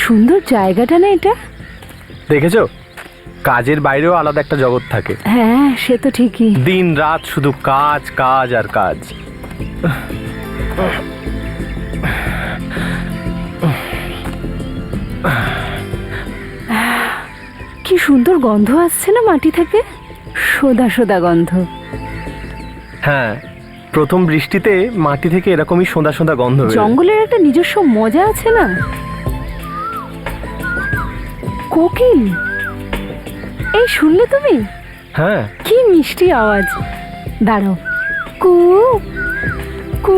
সুন্দর জায়গাটা না এটা? দেখেছো, কাজের বাইরেও আলাদা একটা জগৎ থাকে। হ্যাঁ, সে তো ঠিকই। দিন রাত শুধু কাজ কাজ আর কাজ। কি সুন্দর গন্ধ আসছে না মাটি থেকে, সোদা সোদা গন্ধ। হ্যাঁ, প্রথম বৃষ্টিতে মাটি থেকে এরকমই সোঁদা সোঁদা গন্ধ বেরোয়। জঙ্গলের একটা নিজস্ব মজা আছে না। কোকিল, এই শুনলে তুমি? হ্যাঁ, কি মিষ্টি আওয়াজ। দাঁড়াও, কু কু।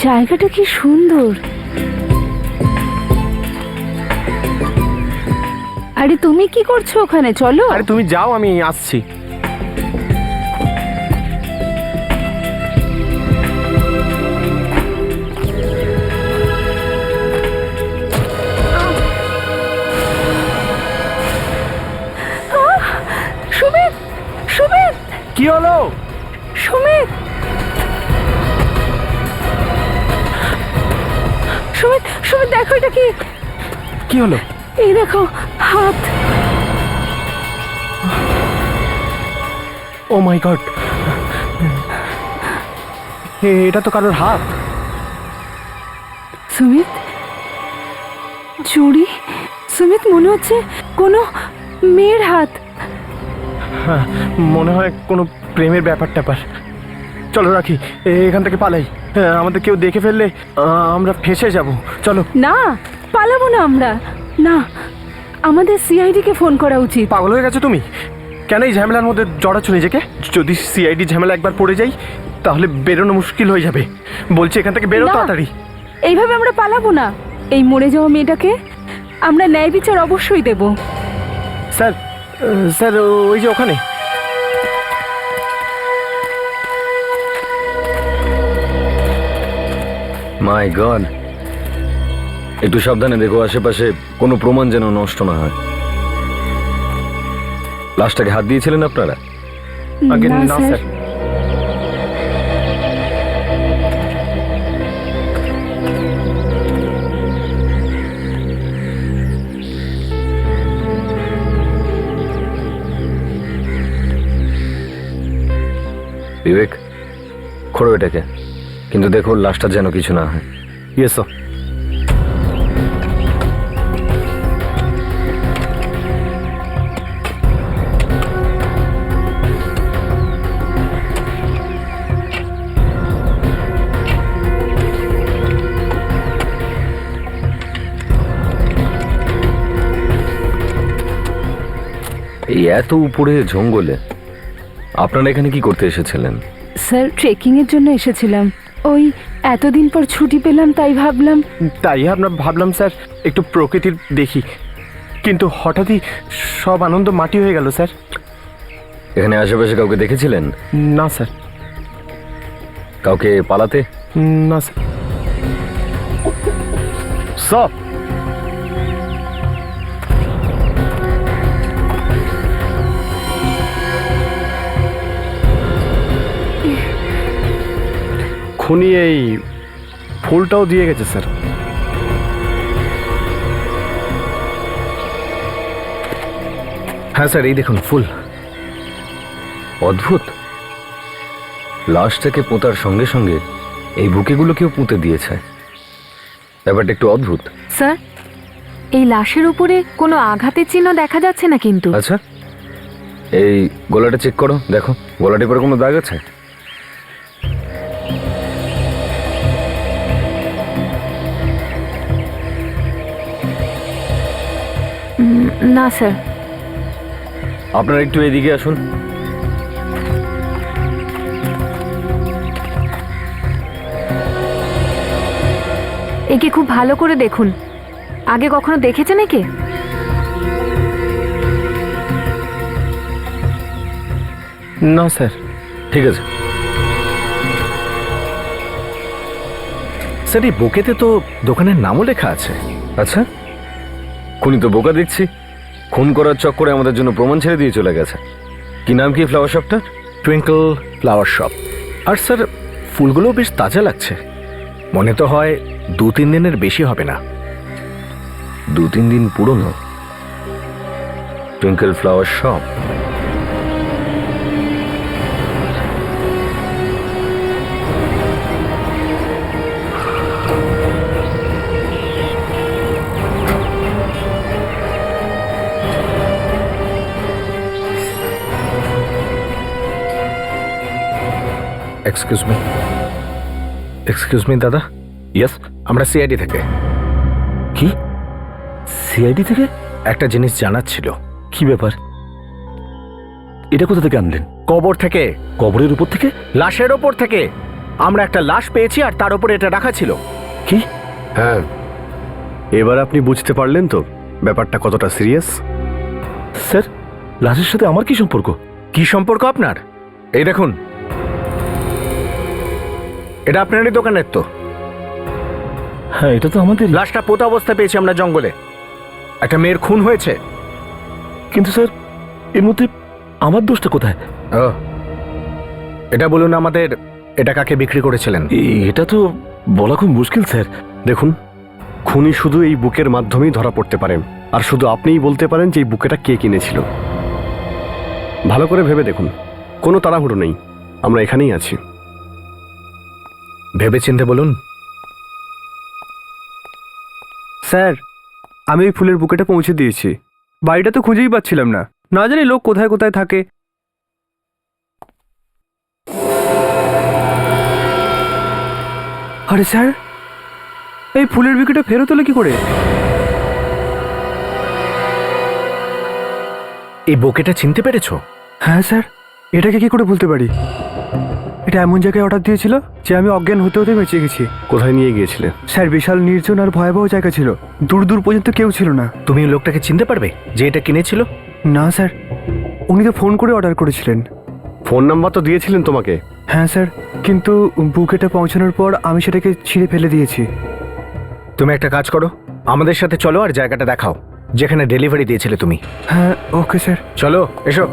জায়গাটা কি সুন্দর। আরে তুমি কি করছো ওখানে? চলো। আরে তুমি যাও, আমি আসছি। সুমিত, সুমিত, কি হলো? সুমিত, সুমিত, সুমিত, দেখো এটা কি? কি হলো? এই দেখো, হাত। ও মাই গড, এটা তো কারোর হাত। সুমিত, চুড়ি। সুমিত, মনে হচ্ছে কোনো মেয়ের হাত। হ্যাঁ, মনে হয় কোনো প্রেমের ব্যাপার ট্যাপার। চলো রাখি, এখান থেকে পালাই। হ্যাঁ, আমাদের কেউ দেখে ফেললে আমরা ফেঁসে যাব। চলো। না, পালাবো না আমরা। না, আমাদের সিআইডি কে ফোন করা উচিত। পাগল হয়ে গেছো তুমি? কেন এই ঝামেলার মধ্যে জড়াচ্ছ নিজেকে? যদি সিআইডি ঝামেলা একবার পড়ে যাই তাহলে বেরোনো মুশকিল হয়ে যাবে। বলছি এখান থেকে বেরো না, তাড়াতাড়ি। এইভাবে আমরা পালাবো না। এই মরে যাওয়া মেয়েটাকে আমরা ন্যায় বিচার অবশ্যই দেব। স্যার, স্যার, ওই যে ওখানে। মাই গড, একটু সাবধানে দেখো আশেপাশে কোনো প্রমাণ যেন নষ্ট না হয়। লাশটাকে হাত দিয়েছিলেন আপনারা? আগে না, না স্যার। স্যার। বিবেক, খোড়ো এটাকে, কিন্তু দেখো লাশটা যেন কিছু না হয়। Yes sir. এই এত উপরে জঙ্গলে আপনারা এখানে কি করতে এসেছিলেন? স্যার, ট্রেকিং এর জন্য এসেছিলাম। ওই এতদিন পর ছুটি পেলাম, তাই ভাবলাম। তাই আমরা ভাবলাম স্যার একটু প্রকৃতির দেখি, কিন্তু হঠাৎই সব আনন্দ মাটি হয়ে গেল স্যার। এখানে আশেপাশে কাউকে দেখেছিলেন? না স্যার। কাউকে পালাতে? না স্যার। স্যার, খুনি এই ফুলটাও দিয়ে গেছে স্যার। হ্যাঁ স্যার, এই দেখুন ফুল। অদ্ভুত, লাশটাকে পোঁতার সঙ্গে সঙ্গে এই বুকেগুলোকেও পুঁতে দিয়েছে। ব্যাপারটা একটু অদ্ভুত। স্যার, এই লাশের উপরে কোনো আঘাতের চিহ্ন দেখা যাচ্ছে না কিন্তু। আচ্ছা, এই গলাটা চেক করো, দেখো গলাটির পরে কোনো দাগ আছে? না স্যার। আপনারা একটু এদিকে আসুন। একে খুব ভালো করে দেখুন। আগে কখনো দেখেছেন একে? না স্যার। ঠিক আছে স্যার এই বুকেতে তো দোকানের নামও লেখা আছে। আচ্ছা, খুনি তো বোকা দেখছি, খুন করার চক্করে আমাদের জন্য প্রমাণ ছেড়ে দিয়ে চলে গেছে। কি নাম কি ফ্লাওয়ার শপটার? Twinkle flower shop. আর স্যার ফুলগুলো বেশ তাজা লাগছে, মনে তো হয় 2-3 দিনের বেশি হবে না। 2-3 দিন পুরনো? Twinkle flower shop. Excuse me দাদা। ইয়েস। আমরা সিআইডি থেকে। কি? সিআইডি থেকে? একটা জিনিস জানার ছিল। কি ব্যাপার? এটা কোথা থেকে আনলেন? কবর থেকে। কবরের উপর থেকে? লাশের ওপর থেকে। আমরা একটা লাশ পেয়েছি আর তার উপরে এটা রাখা ছিল। কি? হ্যাঁ, এবার আপনি বুঝতে পারলেন তো ব্যাপারটা কতটা সিরিয়াস। স্যার, লাশের সাথে আমার কি সম্পর্ক? কি সম্পর্ক আপনার? এই দেখুন, এটা আপনারই দোকানের তো। হ্যাঁ, এটা তো আমাদের। লাশটা পোতা অবস্থা পেয়েছি আমরা জঙ্গলে। একটা মেয়ের খুন হয়েছে। কিন্তু স্যার, এর মধ্যে আমার দোষটা কোথায়? ও, এটা বলুন আমাদের, এটা কাকে বিক্রি করেছিলেন? এটা তো বলা খুব মুশকিল স্যার। দেখুন, খুনি শুধু এই বুকের মাধ্যমেই ধরা পড়তে পারেন, আর শুধু আপনিই বলতে পারেন যে এই বুকেটা কে কিনেছিল। ভালো করে ভেবে দেখুন, কোনো তাড়াহুড়ো নেই, আমরা এখানেই আছি। ভেবে চিন্তে বলুন। স্যার, আমি ওই ফুলের বুকেটা পৌঁছে দিয়েছি। বাড়িটা তো খুঁজেই পাচ্ছিলাম না, না জানি লোক কোথায় কোথায় থাকে। আরে স্যার, এই ফুলের বুকেটা ফেরত হলো কি করে? এই বুকেটা চিনতে পেরেছো? হ্যাঁ স্যার, এটাকে কি করে বলতে পারি? এটা এমন জায়গায় অর্ডার দিয়েছিল যে আমি অজ্ঞান হতে হতে বেঁচে গেছি। কোথায় নিয়ে গিয়েছিলেন? স্যার, বিশাল নির্জন আর ভয়াবহ জায়গা ছিল, দূর দূর পর্যন্ত কেউ ছিল না। তুমি ওই লোকটাকে চিনতে পারবে যে এটা কিনেছিল? না স্যার, উনি তো ফোন করে অর্ডার করেছিলেন। ফোন নাম্বার তো দিয়েছিলেন তোমাকে। হ্যাঁ স্যার, কিন্তু বুকেটা পৌঁছানোর পর আমি সেটাকে ছিঁড়ে ফেলে দিয়েছি। তুমি একটা কাজ করো, আমাদের সাথে চলো আর জায়গাটা দেখাও যেখানে ডেলিভারি দিয়েছিলে তুমি। হ্যাঁ, ওকে স্যার। চলো, এসো।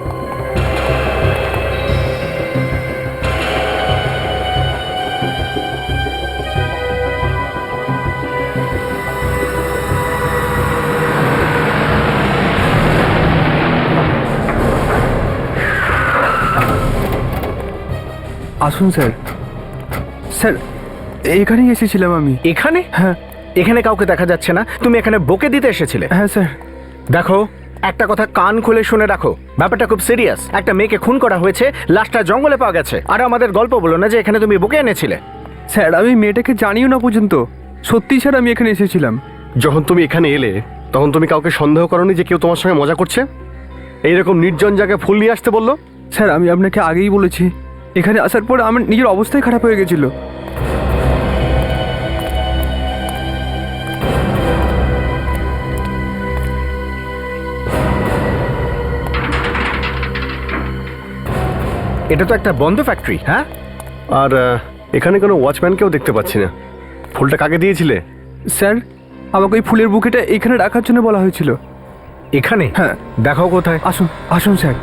আসুন স্যার। স্যার, এখানেই এসেছিলাম আমি। এখানে? হ্যাঁ। এখানে কাউকে দেখা যাচ্ছে না, তুমি এখানে বকে দিতে এসেছিলে? হ্যাঁ স্যার। দেখো, একটা কথা কান খুলে শুনে রাখো, ব্যাপারটা খুব সিরিয়াস। একটা মেয়েকে খুন করা হয়েছে, লাশটা জঙ্গলে পাওয়া গেছে, আর আমাদের গল্প বলো না যে এখানে তুমি বকে এনেছিলে। স্যার, আমি মেয়েটাকে জানিও না পর্যন্ত। সত্যি স্যার, আমি এখানে এসেছিলাম। যখন তুমি এখানে এলে তখন তুমি কাউকে সন্দেহ করোনি যে কেউ তোমার সঙ্গে মজা করছে? এইরকম নির্জন জায়গায় ফুল নিয়ে আসতে বললো? স্যার, আমি আপনাকে আগেই বলেছি, এখানে আসার পর আমার নিজের অবস্থাই খারাপ হয়ে গেছিল। এটা তো একটা বন্ধ ফ্যাক্টরি। হ্যাঁ, আর এখানে কোনো ওয়াচম্যানকেও দেখতে পাচ্ছি না। ফুলটা কাকে দিয়েছিলে? স্যার, আমাকে ওই ফুলের বুকেটা এখানে রাখার জন্য বলা হয়েছিল। এখানে? হ্যাঁ। দেখাও কোথায়। আসুন আসুন স্যার।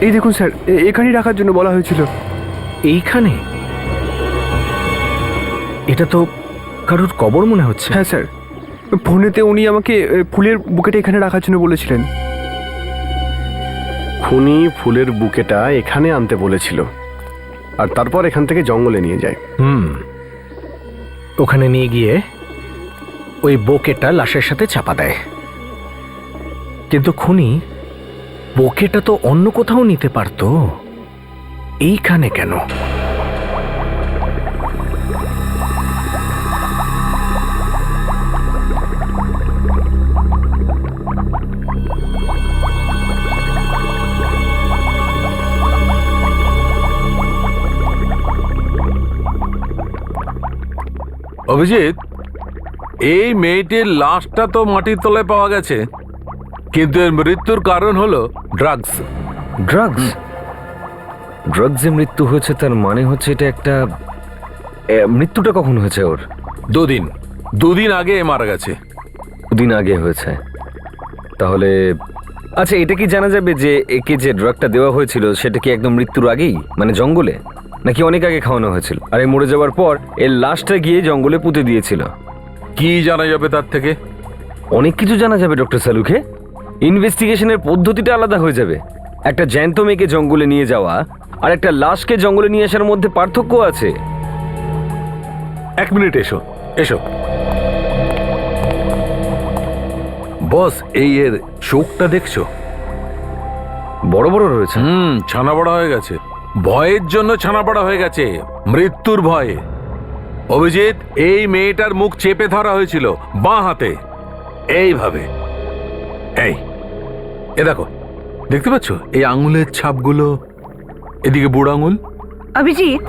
এই দেখুন স্যার, এখানেই রাখার জন্য বলা হয়েছিল। এইখানে? এটা তো কারোর কবর মনে হচ্ছে। হ্যাঁ স্যার, ফোনেতে উনি আমাকে ফুলের বুকেটা এখানে রাখার জন্য বলেছিলেন। খুনি ফুলের বুকেটা এখানে আনতে বলেছিল, আর তারপর এখান থেকে জঙ্গলে নিয়ে যায়। ওখানে নিয়ে গিয়ে ওই বোকেটা লাশের সাথে চাপা দেয়। কিন্তু খুনি বোকেটা তো অন্য কোথাও নিতে পারতো, এইখানে কেন? অভিজিৎ, এই মেয়েটির লাশটা তো মাটির তলায় পাওয়া গেছে, কিন্তু এর মৃত্যুর কারণ হলো ড্রাগস। ড্রাগস? ড্রাগসে মৃত্যু হয়েছে তার মানে হচ্ছে এটা একটা মৃত্যুটা কখন হয়েছে ওর? দুদিন আগে মারা গেছে। দিন আগে হয়েছে। তাহলে আচ্ছা, এটা কি জানা যাবে যে একে যে ড্রাগটা দেওয়া হয়েছিল সেটা কি একদম মৃত্যুর আগেই, মানে জঙ্গলে, নাকি অনেক আগে খাওয়ানো হয়েছিল আর এই মরে যাওয়ার পর এর লাশটা গিয়ে জঙ্গলে পুঁতে দিয়েছিল? কি জানা যাবে তার থেকে? অনেক কিছু জানা যাবে ডক্টর সালুকে। ইনভেস্টিগেশনের পদ্ধতিটা আলাদা হয়ে যাবে। একটা জ্যান্ত মেয়েকে জঙ্গলে নিয়ে যাওয়া আর একটা লাশকে জঙ্গলে নিয়ে আসার মধ্যে পার্থক্য আছে। 1 মিনিট, এসো এসো। বস, এই এর চোখটা দেখছো? বড় বড় রয়েছে। ছানা বড়া হয়ে গেছে। ভয়ের জন্য ছানা বড়া হয়ে গেছে, মৃত্যুর ভয়ে। অভিজিৎ, এই মেয়েটার মুখ চেপে ধরা হয়েছিল বাঁ হাতে, এইভাবে। এই এ দেখো, দেখতে পাচ্ছ এই আঙুলের ছাপগুলো? এদিকে বুড়ো আঙুল। অভিজিৎ,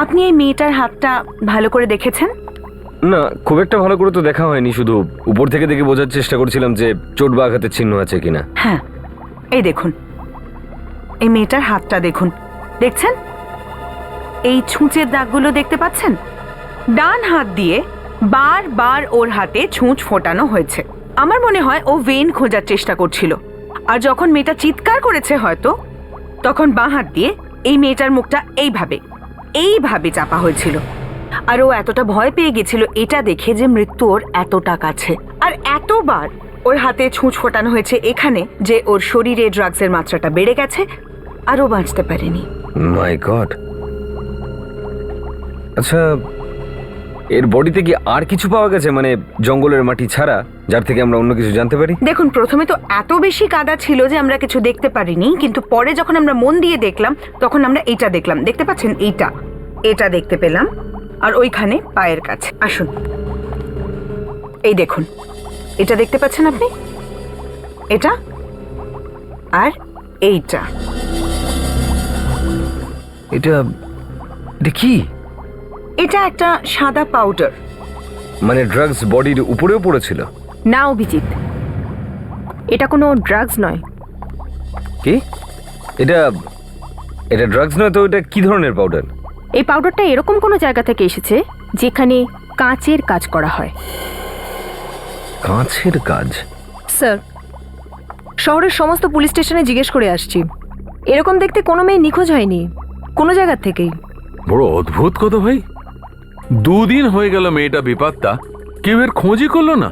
আপনি এই মেয়েটার হাতটা ভালো করে দেখেছেন? না, খুব একটা ভালো করে তো দেখা হয়নি, শুধু উপর থেকে দেখে বোঝার চেষ্টা করছিলাম যে চোট বা আঘাতের চিহ্ন আছে কিনা। হ্যাঁ, এই দেখুন, এই মেয়েটার হাতটা দেখুন, দেখছেন? এই ছুঁচের দাগগুলো দেখতে পাচ্ছেন? ডান হাত দিয়ে বারবার ওর হাতে ছুঁচ ফোটানো হয়েছে। আমার মনে হয় ও ভেন খোঁজার চেষ্টা করছিল, আর যখন মেয়েটা চিৎকার করেছে হয়তো, তখন বাঁ হাত দিয়ে এই মেয়েটার মুখটা এইভাবে চাপা হয়েছিল। আর ও এতটা ভয় পেয়ে গেছিল এটা দেখে যে মৃত্যু ওর এতটা কাছে, আর এতবার ওর হাতে ছুঁচ ফোটানো হয়েছে এখানে যে ওর শরীরে ড্রাগসের মাত্রাটা বেড়ে গেছে, আর ও বাঁচতে পারেনি। মাই গড। আচ্ছা, এর বডিতে কি আর কিছু পাওয়া গেছে, মানে জঙ্গলের মাটি ছাড়া, যার থেকে আমরা অন্য কিছু জানতে পারি? দেখুন, প্রথমে তো এত বেশি কাদা ছিল যে আমরা কিছু দেখতে পারিনি, কিন্তু পরে যখন আমরা মন দিয়ে দেখলাম তখন আমরা এইটা দেখলাম। দেখতে পাচ্ছেন? এটা দেখতে পেলাম, আর ওইখানে পায়ের কাছে। আসুন, এই দেখুন, এটা দেখতে পাচ্ছেন আপনি? এটা আর এইটা। এটা কি? এটা একটা সাদা পাউডার। মানে ড্রাগস বডির উপরেও পড়েছিল? না অভিজিৎ, এটা কোনো ড্রাগস নয়। কি? এটা ড্রাগস নয় তো? এটা কি ধরনের পাউডার? এই পাউডারটা এরকম কোনো জায়গা থেকে এসেছে যেখানে কাঁচের কাজ করা হয়। কাঁচের কাজ? স্যার, শহরের সমস্ত পুলিশ স্টেশনে জিজ্ঞেস করে আসছি, এরকম দেখতে কোনো মেয়ে নিখোঁজ হয়নি কোনো জায়গা থেকেই। বড় অদ্ভুত কথা ভাই, 2 দিন হয়ে গেল মেয়েটা বিপত্তা, কেউ এর খোঁজই করলো না।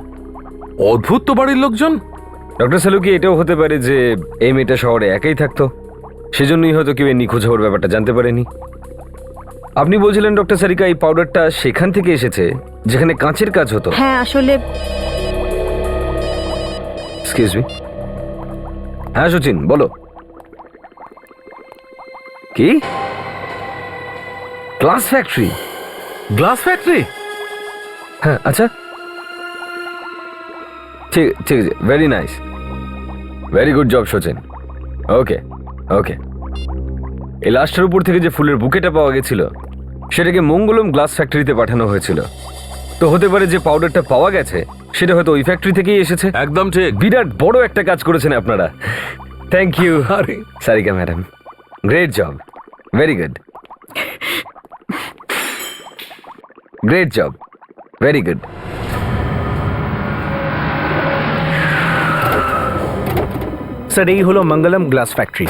অদ্ভুত তো বাড়ির লোকজন। ডক্টর সালুকি, এটাও হতে পারে যে এই মেয়েটা শহরে একাই থাকতো, সেজন্যই হয়তো কেউ এই নিখোঁজ হওয়ার ব্যাপারটা জানতে পারেনি। আপনি বলছিলেন ডক্টর সারিকা এই পাউডারটা সেখান থেকে এসেছে যেখানে কাঁচের কাজ হতো? হ্যাঁ, আসলে এক্সকিউজ মি। হ্যাঁ সচিন, বলো। কি? Glass factory? Glass factory? হ্যাঁ, আচ্ছা, ঠিক ঠিক আছে, very nice, very good job Sachin. Okay okay. এই লাস্টের উপর থেকে যে ফুলের বুকেটা পাওয়া গেছিল সেটাকে মঙ্গলম গ্লাস ফ্যাক্টরিতে পাঠানো হয়েছিল। তো হতে পারে যে পাউডারটা পাওয়া গেছে সেটা হয়তো ওই ফ্যাক্টরি থেকেই এসেছে। একদম ঠিক। বিরাট বড় একটা কাজ করেছেন আপনারা। Thank you Sarika madam, great job, very good, great job, very good. Sir, এই হলো মঙ্গলম গ্লাস ফ্যাক্টরি।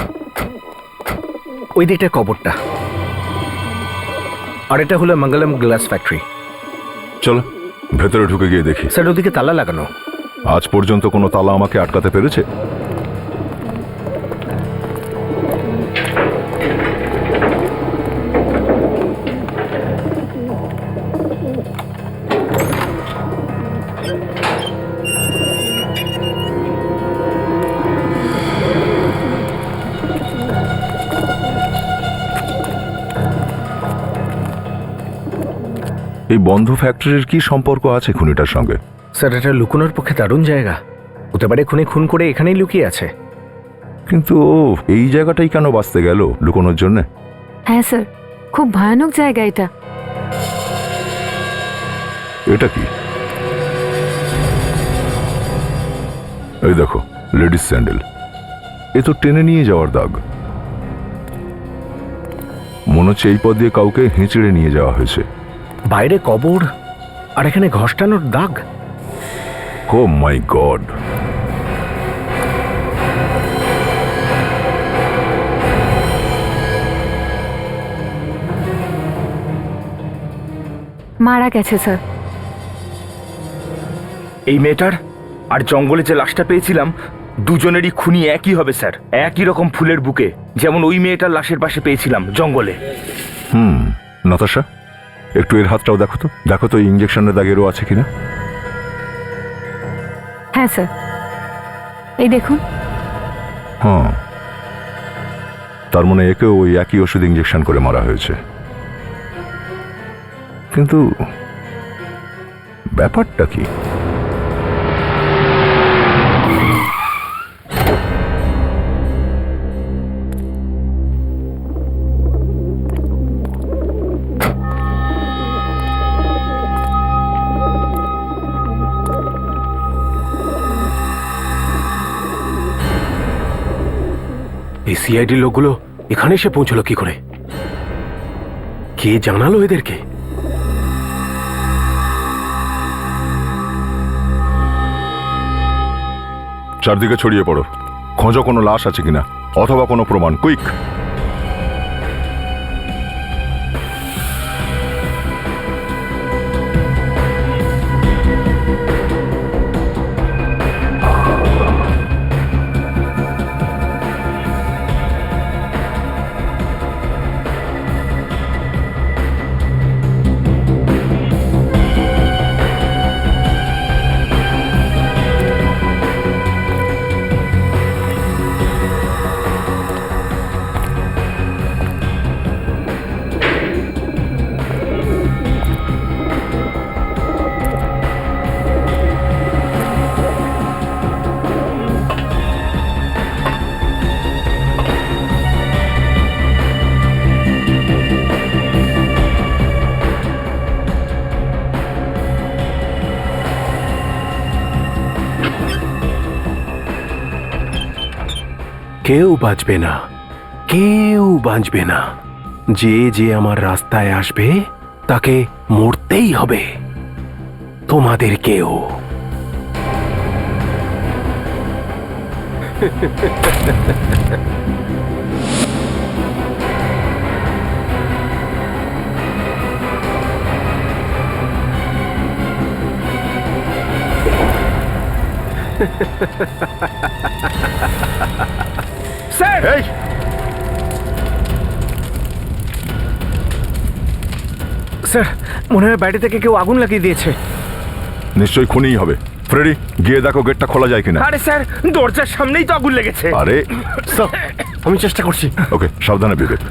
ওই দিকটা কবরটা, আর এটা হলো মঙ্গলম গ্লাস ফ্যাক্টরি। চলো ভেতরে ঢুকে গিয়ে দেখি। স্যার, ওদিকে তালা লাগানো। আজ পর্যন্ত কোনো তালা আমাকে আটকাতে পেরেছে? এই বন্ধ ফ্যাক্টরির কি সম্পর্ক আছে খুনিটার সঙ্গে? স্যার, এটা লুকোনোর পক্ষে দারুণ জায়গা। হতে পারে খুনি খুন করে এখানেই লুকিয়ে আছে। কিন্তু ও এই জায়গাটাই কেন বাঁচতে গেল লুকোনোর জন্য? হ্যাঁ স্যার, খুব ভয়ানক জায়গা এটা। এটা কি? এই দেখো, লেডিস স্যান্ডেল। এ তো টেনে নিয়ে যাওয়ার দাগ। মনে হচ্ছে এই পথ দিয়ে কাউকে হেঁচড়ে নিয়ে যাওয়া হয়েছে। বাইরে কবর আর এখানে ঘষ্টানোর দাগ। ও মাই গড! মারা গেছে স্যার। এই মেয়েটার আর জঙ্গলে যে লাশটা পেয়েছিলাম দুজনেরই খুনি একই হবে স্যার, একই রকম ফুলের বুকে, যেমন ওই মেয়েটার লাশের পাশে পেয়েছিলাম জঙ্গলে। নাতাশা, একটু এর হাতটাও দেখো তো, দেখো তো ইঞ্জেকশনের দাগেরও আছে কিনা। হ্যাঁ স্যার, এই দেখুন। হ্যাঁ, তার মানে একেও ওই একই ওষুধ ইঞ্জেকশন করে মারা হয়েছে। কিন্তু ব্যাপারটা কি? এই সিআইডি লোকগুলো এখানে এসে পৌঁছলো কি করে? কে জানালো এদেরকে? চারদিকে ছড়িয়ে পড়ো, খোঁজো কোনো লাশ আছে কিনা অথবা কোনো প্রমাণ। কুইক! কেউ বাঁচবে না, কেউ বাঁচবে না। যে যে আমার রাস্তায় আসবে তাকে মরতেই হবে, তোমাদের কেউ। স্যার, এই স্যার, মনে হয় বাইরে থেকে কেউ আগুন লাগিয়ে দিয়েছে। নিশ্চয়ই খুনিই হবে। ফ্রেডি, গিয়ে দেখো গেটটা খোলা যায় কিনা। আরে স্যার, দরজার সামনেই তো আগুন লেগেছে। আরে স্যার, আমি চেষ্টা করছি। ওকে, সাবধানে বিবেক।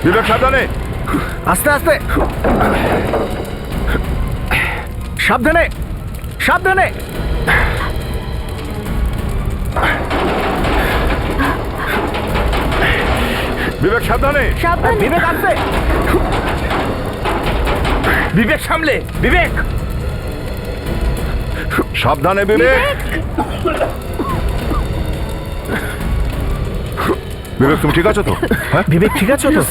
বিবেক, সাবধানে। আস্তে আস্তে, সাবধানে সাবধানে। বিবেক, সাবধানে। বিবেক আসছে। বিবেক সামলে, বিবেক। সাবধানে বিবেক। বিবেক, তুমি ঠিক আছো তো? হ্যাঁ, বিবেক ঠিক আছো তো?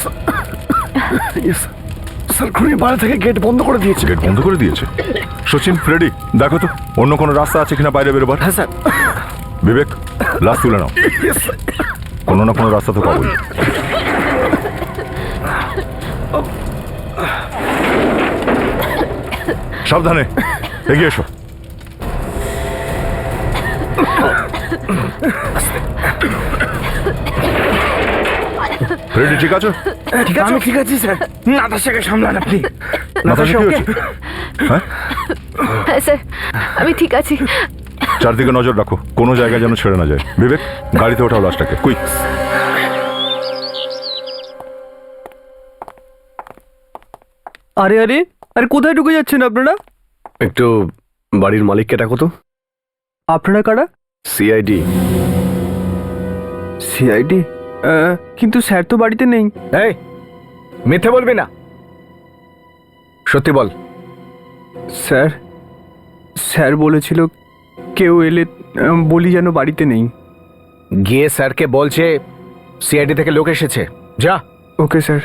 স্যার, খুনি বাইরে থেকে গেট বন্ধ করে দিয়েছে। গেট বন্ধ করে দিয়েছে। সচিন, ফ্রেডি, দেখো তো অন্য কোনো রাস্তা আছে কিনা বাইরে বেরোবার। হ্যাঁ স্যার। বিবেক, লাশ তুলে নাও, কোনো না কোনো রাস্তা তো পাবোই। সাবধানে, এগিয়ে এসো। ফ্রেডি, ঠিক আছো? ঠিক আছে, আমি ঠিক আছি স্যার। নাতাশাকে সামলান আপনি। নাতাশা, কি হয়েছে? হ্যাঁ, হ্যাঁ স্যার, আমি ঠিক আছি। চারদিকে নজর রাখো, কোনো জায়গায় যেন ছেড়ে না যায়। বিবেক, গাড়িতে ওঠাও লাশটাকে, কুইক। আরে আরে আরে, কোথায় ঢুকে যাচ্ছেন আপনারা? একটু বাড়ির মালিককে ডাকো তো। আপনারা কারা? সিআইডি। সিআইডি? কিন্তু স্যার তো বাড়িতে নেই। এই, মিথ্যে বলবি না, সত্যি বল। স্যার, স্যার বলেছিল কেউ এলে বলি যেন বাড়িতে নেই। গিয়ে স্যারকে বলছে সিআইডি থেকে লোক এসেছে, যা। Okay sir.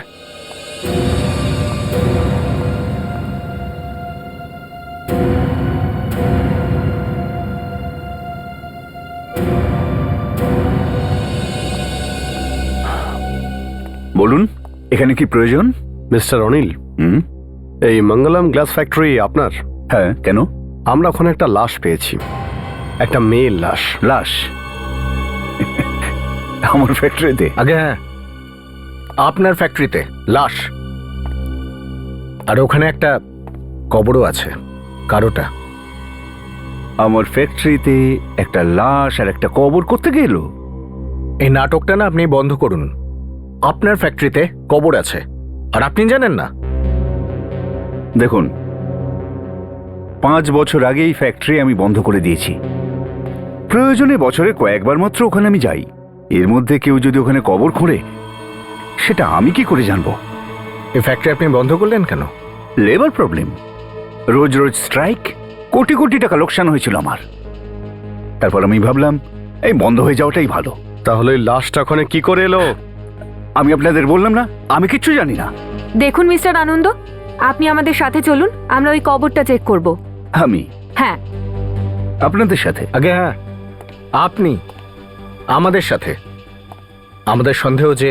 বলুন, এখানে কি প্রয়োজন? মিস্টার অনিল, হুম, এই মঙ্গলম গ্লাস ফ্যাক্টরি আপনার? হ্যাঁ, কেন? আমরা ওখানে একটা লাশ পেয়েছি, একটা মেয়ের লাশ। লাশ? আমার ফ্যাক্টরিতে? আগে হ্যাঁ, আপনার ফ্যাক্টরিতে লাশ। আর ওখানে একটা কবরও আছে। কারোটা? আমার ফ্যাক্টরিতে একটা লাশ আর একটা কবর করতে গেল? এই নাটকটা না আপনি বন্ধ করুন। আপনার ফ্যাক্টরিতে কবর আছে আর আপনি জানেন না? দেখুন, 5 বছর আগে এই ফ্যাক্টরি আমি বন্ধ করে দিয়েছি। প্রয়োজনে বছরে কয়েকবার মাত্র ওখানে আমি যাই। এর মধ্যে কেউ যদি ওখানে কবর খোঁড়ে, সেটা আমি কি করে জানবো? এই ফ্যাক্টরি আপনি বন্ধ করলেন কেন? লেবার প্রবলেম, রোজ রোজ স্ট্রাইক, কোটি কোটি টাকা লোকসান হয়েছিল আমার। তারপর আমি ভাবলাম এই বন্ধ হয়ে যাওয়াটাই ভালো। তাহলে ওই লাশটা ওখানে কি করে এলো? আমি আপনাদের বললাম না, আমি কিচ্ছু জানি না। দেখুন মিস্টার আনন্দ, আপনি আমাদের সাথে চলুন, আমরা ওই কবরটা চেক করব। আমি হ্যাঁ। আপনাদের সাথে? আগে হ্যাঁ, আপনি আমাদের সাথে। আমাদের সন্দেহ যে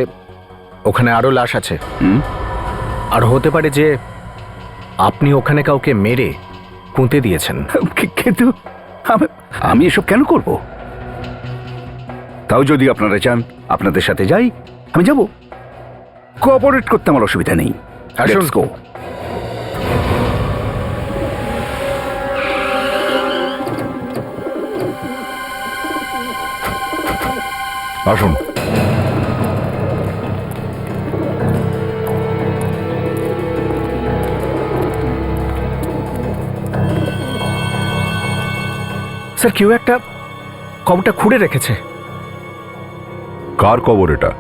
ওখানে আরো লাশ আছে। হুম, আর হতে পারে যে আপনি ওখানে কাউকে মেরে পুঁতে দিয়েছেন। কিন্তু আমি এসব কেন করব? তাও যদি আপনারা চান আপনাদের সাথে যাই, আমি যাব। কোঅপারেট করতে আমার অসুবিধা নেই। আসুন। Let's go. আসুন। স্যার, কেউ একটা কবরটা খুঁড়ে রেখেছে। কার কবর এটা?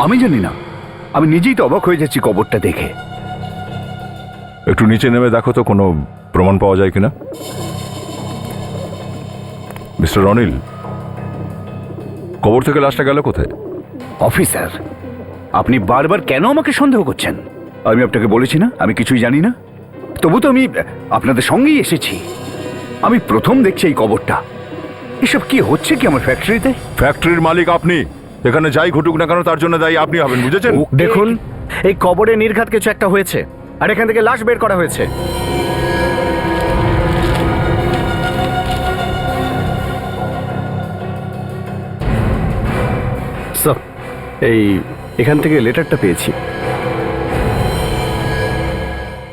আমি জানি না, আমি নিজেই তো অবাক হয়ে যাচ্ছি কবরটা দেখে। একটু নিচে নেমে দেখো তো কোনো প্রমাণ পাওয়া যায় কিনা। মিস্টার অনিল, কবর থেকে লাশটা গেল কোথায়? অফিসার, আপনি বারবার কেন আমাকে সন্দেহ করছেন? আমি আপনাকে বলেছি না আমি কিছুই জানি না। তবু তো আমি আপনাদের সঙ্গেই এসেছি। আমি প্রথম দেখছি এই কবরটা। এসব কি হচ্ছে কি আমার ফ্যাক্টরিতে? ফ্যাক্টরির মালিক আপনি। এখানে যাই ঘটুক না কেন তার জন্য দায়ী আপনি হবেন, বুঝেছেন? দেখুন, এই কবরে নির্ঘাত কিছু একটা হয়েছে আর এখান থেকে লাশ বের করা হয়েছে। স্যার, এখান থেকে লেটারটা পেয়েছি।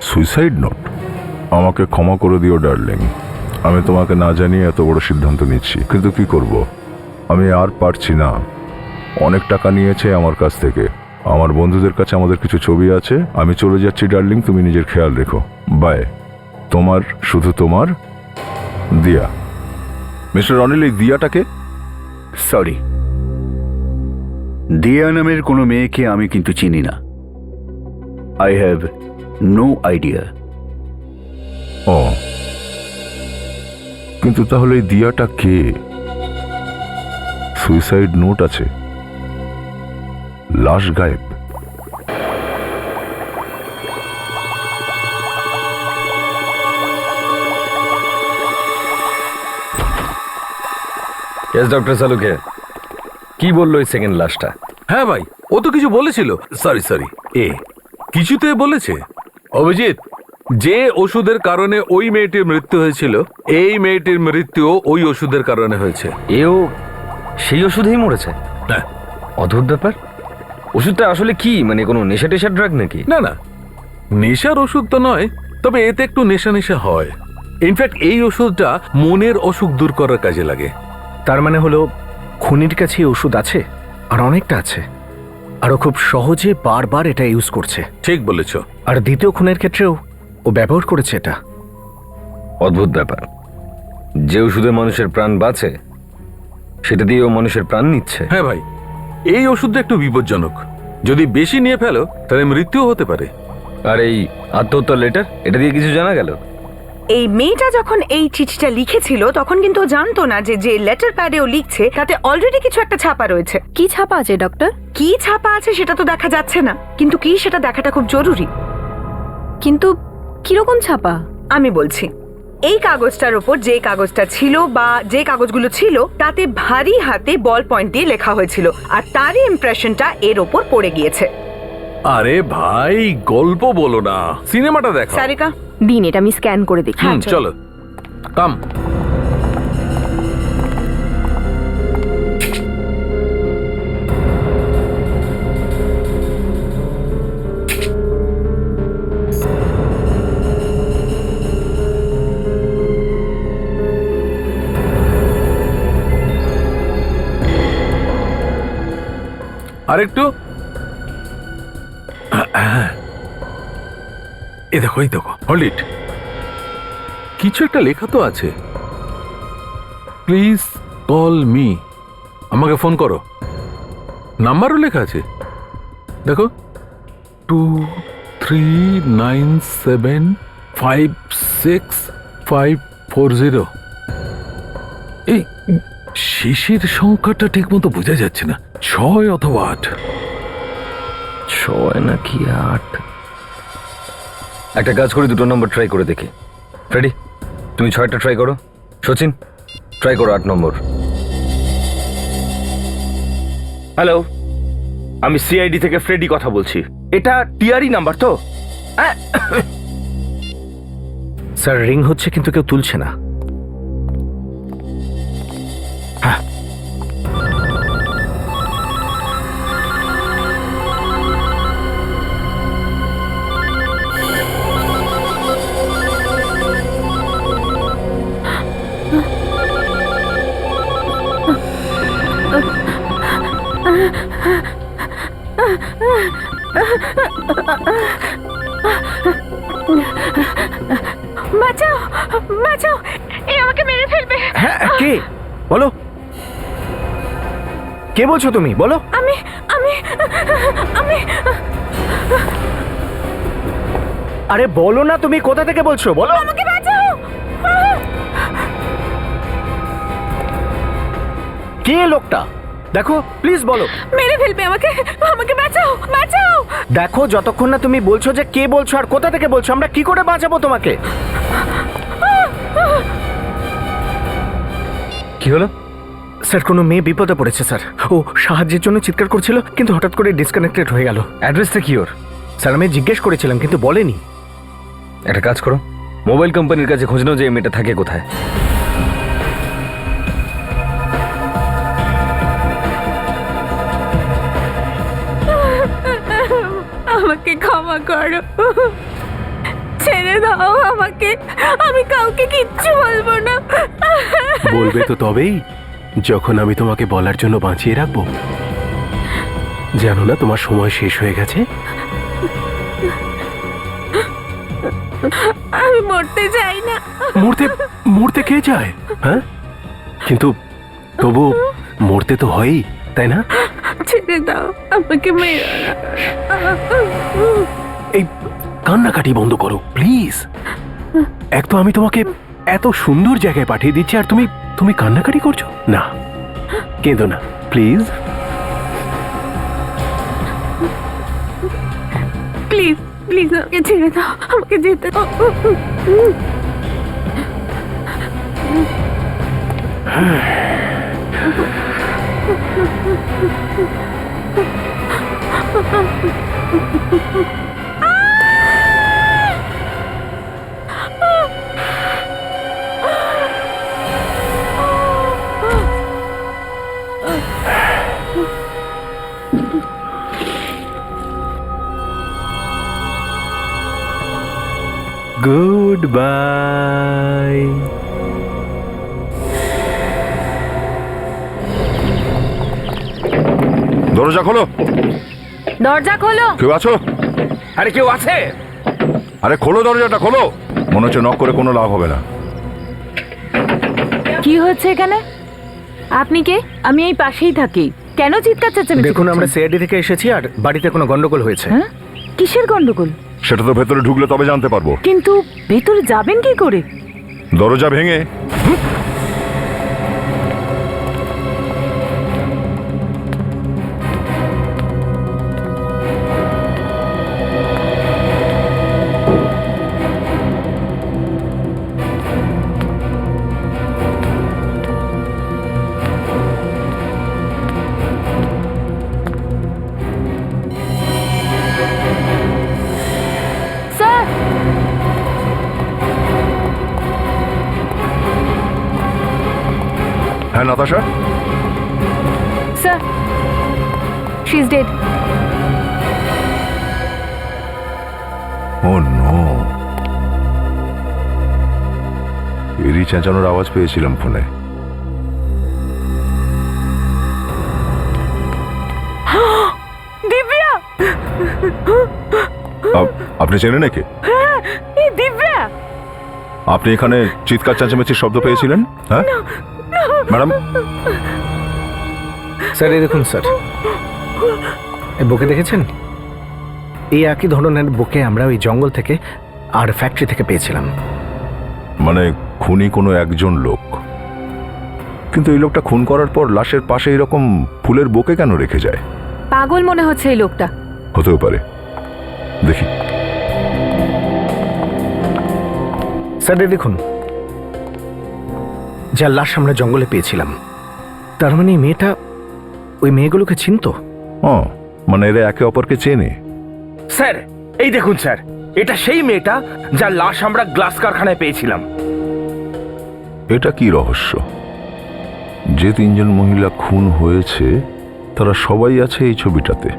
Suicide note? আমাকে ক্ষমা করে দিও ডার্লিং, আমি তোমাকে না জানিয়ে এত বড় সিদ্ধান্ত নিচ্ছি, কিন্তু কি করব, আমি আর পারছি না। অনেক টাকা নিয়েছে আমার কাছ থেকে। আমার বন্ধুদের কাছে আমাদের কিছু ছবি আছে। আমি চলে যাচ্ছি ডার্লিং, তুমি নিজের খেয়াল রেখো। বাই। তোমার, শুধু তোমার, দিয়া। মিস্টার অনিল, এই দিয়াটাকে? সরি, দিয়া নামের কোনো মেয়েকে আমি কিন্তু চিনি না। I have no idea. ও, কিন্তু তাহলে এই দিয়াটা কে? সুইসাইড নোট আছে, লাশ গায়েব। ইয়েস ডক্টর সালুকে, কি বললো এই সেকেন্ড লাশটা? হ্যাঁ ভাই, ও তো কিছু বলেছিল। সরি, কিছুতে বলেছে। অভিজিৎ, যে ওষুধের কারণে ওই মেয়েটির মৃত্যু হয়েছিল, এই মেয়েটির মৃত্যুও ওই ওষুধের কারণে হয়েছে। এও সেই ওষুধেই মরেছে? হ্যাঁ। অদ্ভুত ব্যাপার। ওষুধটা আসলে কি, মানে কোনো নেশা টেশার ড্রাগ নাকি? না, নেশার ওষুধ তো নয়, তবে এতে একটু নেশা হয়। ইনফ্যাক্ট এই ওষুধটা মনের অসুখ দূর করার কাজে লাগে। তার মানে হলো খুনির কাছে ওষুধ আছে, আর অনেকটা আছে, আরও খুব সহজে বারবার এটা ইউজ করছে। ঠিক বলেছ। আর দ্বিতীয় খুনের ক্ষেত্রেও ও ব্যবহার করেছে এটা। অদ্ভুত ব্যাপার। যে ওষুধে মানুষের প্রাণ বাঁচে, সেটা দিয়ে ও মানুষের প্রাণ নিচ্ছে। হ্যাঁ ভাই, এই ওষুধটা একটু বিপজ্জনক। যদি বেশি নিয়ে ফেলো তাহলে মৃত্যুও হতে পারে। আর এই আত্মহত্যার লেটার, এটা দিয়ে কিছু জানা গেল? এই মেয়েটা যখন এই চিঠিটা লিখেছিল তখন কিন্তু ও জানতো না যে যে লেটার প্যাডে ও লিখছে তাতে অলরেডি কিছু একটা ছাপা রয়েছে। কি ছাপা আছে ডক্টর? কি ছাপা আছে সেটা তো দেখা যাচ্ছে না, কিন্তু কি সেটা দেখাটা খুব জরুরি। কিন্তু কিরকম ছাপা? আমি বলছি, এই কাগজটার ওপর যে কাগজটা ছিল বা যে কাগজগুলো ছিল তাতে ভারী হাতে বল পয়েন্ট দিয়ে লেখা হয়েছিল, আর তারই ইমপ্রেশনটা এর ওপর পড়ে গিয়েছে। আরে ভাই, গল্প বলো না, সিনেমাটা দেখো। সারিকা, দিন, এটা আমি স্ক্যান করে দেখি। চলো কাম। আরেকটু। এই দেখো, এই দেখো, হোল্ড ইট। কিছু একটা লেখা তো আছে, প্লিজ কল মি, আমাকে ফোন করো। নাম্বারও লেখা আছে, দেখো 2397565540। এই শেষের সংখ্যাটা ঠিক মতো বোঝা যাচ্ছে না, 6 অথবা 8। 6 নাকি 8? একটা কাজ করি, দুটো নম্বর ট্রাই করে দেখি। ফ্রেডি, তুমি 6টা ট্রাই করো। সচিন, ট্রাই করো 8 নম্বর। হ্যালো, আমি সিআইডি থেকে ফ্রেডি কথা বলছি। এটা টিআরই নাম্বার তো? স্যার, রিং হচ্ছে কিন্তু কেউ তুলছে না। বাঁচাও, বাঁচাও, এ আমাকে মেরে ফেলবে। হ্যাঁ, কে? বলো, কে বলছো তুমি? বলো। আমি আমি আমি আরে বলো না, তুমি কোথা থেকে বলছো? বলো। আমাকে বাঁচাও। কে লোকটা? দেখো, প্লিজ বলো। মেরে ফেলবে আমাকে, আমাকে বাঁচাও, বাঁচাও। দেখো, যতক্ষণ না তুমি বলছো যে কে বলছো আর কোথা থেকে বলছো, আমরা কি করে বাঁচাবো তোমাকে? কি হলো? স্যার, কোনো মেয়ে বিপদে পড়েছে স্যার। ও সাহায্যের জন্য চিৎকার করছিল, কিন্তু হঠাৎ করে ডিসকানেক্টেড হয়ে গেল। অ্যাড্রেসটা কি ওর? স্যার, আমি জিজ্ঞেস করেছিলাম কিন্তু বলেনি। একটা কাজ করো, মোবাইল কোম্পানির কাছে খোঁজ নাও যে এই মেয়েটা থাকে কোথায়। আমাকে ক্ষমা করো, ছেড়ে দাও আমাকে, আমি কাউকে কিচ্ছু বলবো না। বলবে তো তবেই, যখন আমি তোমাকে বলার জন্য বাঁচিয়ে রাখবো। জানো না তোমার সময় শেষ হয়ে গেছে? আমি মরতে চাই না। মরতে মরতে কে চায়? হ্যাঁ, কিন্তু তবু মরতে তো হয়ই, তাই না? ছেড়ে দাও আমাকে, মেরো না। এই কান্নাকাটি বন্ধ করো প্লিজ। এক তো আমি তোমাকে এত সুন্দর জায়গায় পাঠিয়ে দিচ্ছি আর তুমি তুমি কান্নাকাটি করছো না। কেঁদো না প্লিজ। প্লিজ প্লিজ আমাকে ছেড়ে দাও, আমাকে যেতে দাও। Good bye. দরজা খোলো। দরজা খোলো। কেউ আছো? আরে কেউ আছে? আরে খোলো, দরজাটা খোলো। মনে হচ্ছে নক করে কোনো লাভ হবে না। কি হচ্ছে এখানে? আপনি কে? আমি এই পাশেই থাকি, কেন চিৎকার চেঁচামেচি দেখুন, আমরা করছেন? সিআইডি থেকে এসেছি আর বাড়িতে কোনো গন্ডগোল হয়েছে। হ্যাঁ? কিসের গন্ডগোল? সেটা তো ভেতরে ঢুকলে তবে জানতে পারবো। কিন্তু ভেতরে যাবেন কি করে? দরজা ভেঙে স্যার হ্যাঁ Natasha, sir she is dead. Oh no, এরই চেঁচানোর আওয়াজ পেয়েছিলাম ফোনে। দিব্যা, আপনি চেনেন নাকি? এই দিব্যা। আপনি এখানে চিৎকার চেঁচামেচির শব্দ পেয়েছিলেন? হ্যাঁ ম্যাডাম, স্যার এই দেখুন স্যার, এই বুকে দেখেছেন? এই একই ধরনের বুকে আমরা ওই জঙ্গল থেকে আর ফ্যাক্টরি থেকে পেয়েছিলাম। মানে খুনি কোনো একজন লোক, কিন্তু এই লোকটা খুন করার পর লাশের পাশে এরকম ফুলের বোকে কেন রেখে যায়? পাগল মনে হচ্ছে এই লোকটা। হতেও পারে, দেখি। স্যার এই দেখুন, যার লাশ আমরা জঙ্গলে পেয়েছিলাম, তার মানে এই মেয়েটা ওই মেয়েগুলোকে চিনতো। ও, মানে এরা একে অপরকে চেনে। স্যার এই দেখুন স্যার, এটা সেই মেয়েটা যার লাশ আমরা গ্লাস কারখানায় পেয়েছিলাম। এটা কি রহস্য? যে তিনজন মহিলা খুন হয়েছে তারা সবাই আছে এই ছবিটাতে।